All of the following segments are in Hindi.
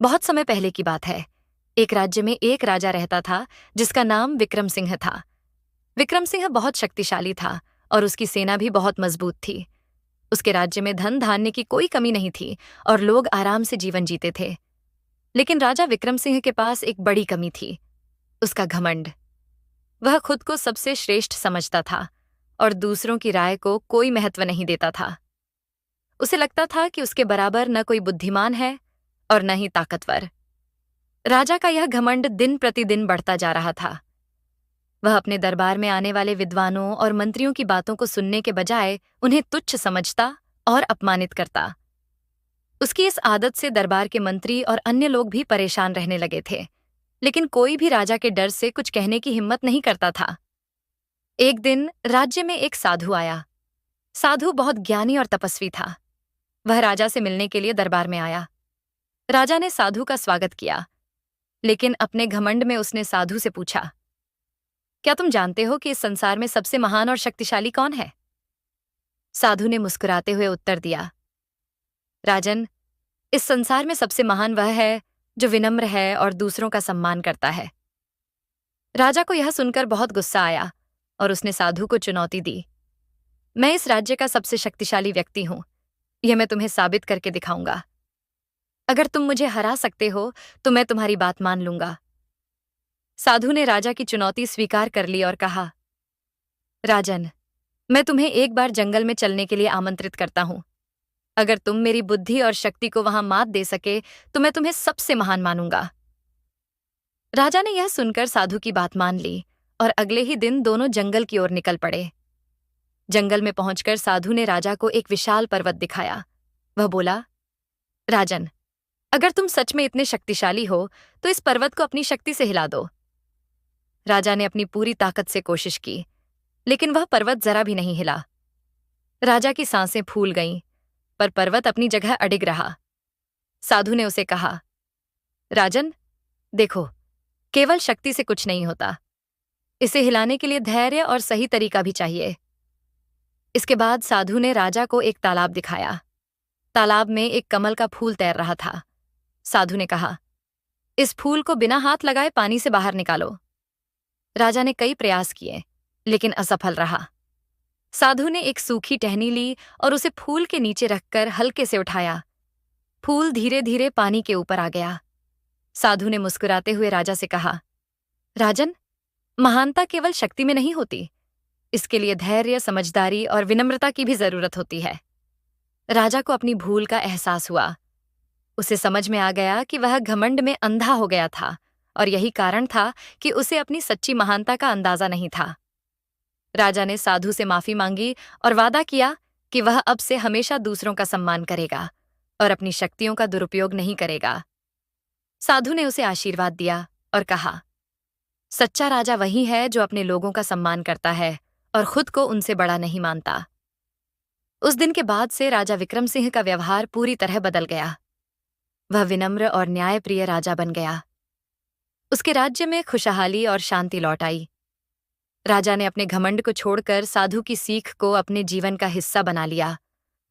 बहुत समय पहले की बात है। एक राज्य में एक राजा रहता था जिसका नाम विक्रम सिंह था। विक्रम सिंह बहुत शक्तिशाली था और उसकी सेना भी बहुत मजबूत थी। उसके राज्य में धन धान्य की कोई कमी नहीं थी और लोग आराम से जीवन जीते थे। लेकिन राजा विक्रम सिंह के पास एक बड़ी कमी थी, उसका घमंड। वह खुद को सबसे श्रेष्ठ समझता था और दूसरों की राय को कोई महत्व नहीं देता था। उसे लगता था कि उसके बराबर न कोई बुद्धिमान है और न ही ताकतवर। राजा का यह घमंड दिन प्रतिदिन बढ़ता जा रहा था। वह अपने दरबार में आने वाले विद्वानों और मंत्रियों की बातों को सुनने के बजाय उन्हें तुच्छ समझता और अपमानित करता। उसकी इस आदत से दरबार के मंत्री और अन्य लोग भी परेशान रहने लगे थे, लेकिन कोई भी राजा के डर से कुछ कहने की हिम्मत नहीं करता था। एक दिन राज्य में एक साधु आया। साधु बहुत ज्ञानी और तपस्वी था। वह राजा से मिलने के लिए दरबार में आया। राजा ने साधु का स्वागत किया, लेकिन अपने घमंड में उसने साधु से पूछा, क्या तुम जानते हो कि इस संसार में सबसे महान और शक्तिशाली कौन है? साधु ने मुस्कुराते हुए उत्तर दिया, राजन, इस संसार में सबसे महान वह है जो विनम्र है और दूसरों का सम्मान करता है। राजा को यह सुनकर बहुत गुस्सा आया और उसने साधु को चुनौती दी, मैं इस राज्य का सबसे शक्तिशाली व्यक्ति हूं, यह मैं तुम्हें साबित करके दिखाऊंगा। अगर तुम मुझे हरा सकते हो तो मैं तुम्हारी बात मान लूंगा। साधु ने राजा की चुनौती स्वीकार कर ली और कहा, राजन, मैं तुम्हें एक बार जंगल में चलने के लिए आमंत्रित करता हूं। अगर तुम मेरी बुद्धि और शक्ति को वहां मात दे सके तो मैं तुम्हें सबसे महान मानूंगा। राजा ने यह सुनकर साधु की बात मान ली और अगले ही दिन दोनों जंगल की ओर निकल पड़े। जंगल में पहुंचकर साधु ने राजा को एक विशाल पर्वत दिखाया। वह बोला, राजन, अगर तुम सच में इतने शक्तिशाली हो तो इस पर्वत को अपनी शक्ति से हिला दो। राजा ने अपनी पूरी ताकत से कोशिश की, लेकिन वह पर्वत जरा भी नहीं हिला। राजा की सांसें फूल गईं, पर पर्वत अपनी जगह अडिग रहा। साधु ने उसे कहा, राजन, देखो, केवल शक्ति से कुछ नहीं होता। इसे हिलाने के लिए धैर्य और सही तरीका भी चाहिए। इसके बाद साधु ने राजा को एक तालाब दिखाया। तालाब में एक कमल का फूल तैर रहा था। साधु ने कहा, इस फूल को बिना हाथ लगाए पानी से बाहर निकालो। राजा ने कई प्रयास किए, लेकिन असफल रहा। साधु ने एक सूखी टहनी ली और उसे फूल के नीचे रखकर हल्के से उठाया। फूल धीरे धीरे पानी के ऊपर आ गया। साधु ने मुस्कुराते हुए राजा से कहा, राजन, महानता केवल शक्ति में नहीं होती, इसके लिए धैर्य, समझदारी और विनम्रता की भी जरूरत होती है। राजा को अपनी भूल का एहसास हुआ। उसे समझ में आ गया कि वह घमंड में अंधा हो गया था और यही कारण था कि उसे अपनी सच्ची महानता का अंदाजा नहीं था। राजा ने साधु से माफी मांगी और वादा किया कि वह अब से हमेशा दूसरों का सम्मान करेगा और अपनी शक्तियों का दुरुपयोग नहीं करेगा। साधु ने उसे आशीर्वाद दिया और कहा, सच्चा राजा वही है जो अपने लोगों का सम्मान करता है और खुद को उनसे बड़ा नहीं मानता। उस दिन के बाद से राजा विक्रम सिंह का व्यवहार पूरी तरह बदल गया। वह विनम्र और न्यायप्रिय राजा बन गया। उसके राज्य में खुशहाली और शांति लौट आई। राजा ने अपने घमंड को छोड़कर साधु की सीख को अपने जीवन का हिस्सा बना लिया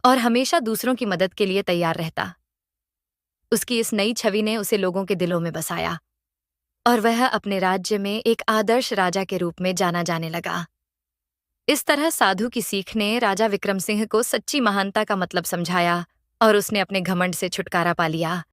और हमेशा दूसरों की मदद के लिए तैयार रहता। उसकी इस नई छवि ने उसे लोगों के दिलों में बसाया और वह अपने राज्य में एक आदर्श राजा के रूप में जाना जाने लगा। इस तरह साधु की सीख ने राजा विक्रम सिंह को सच्ची महानता का मतलब समझाया और उसने अपने घमंड से छुटकारा पा लिया।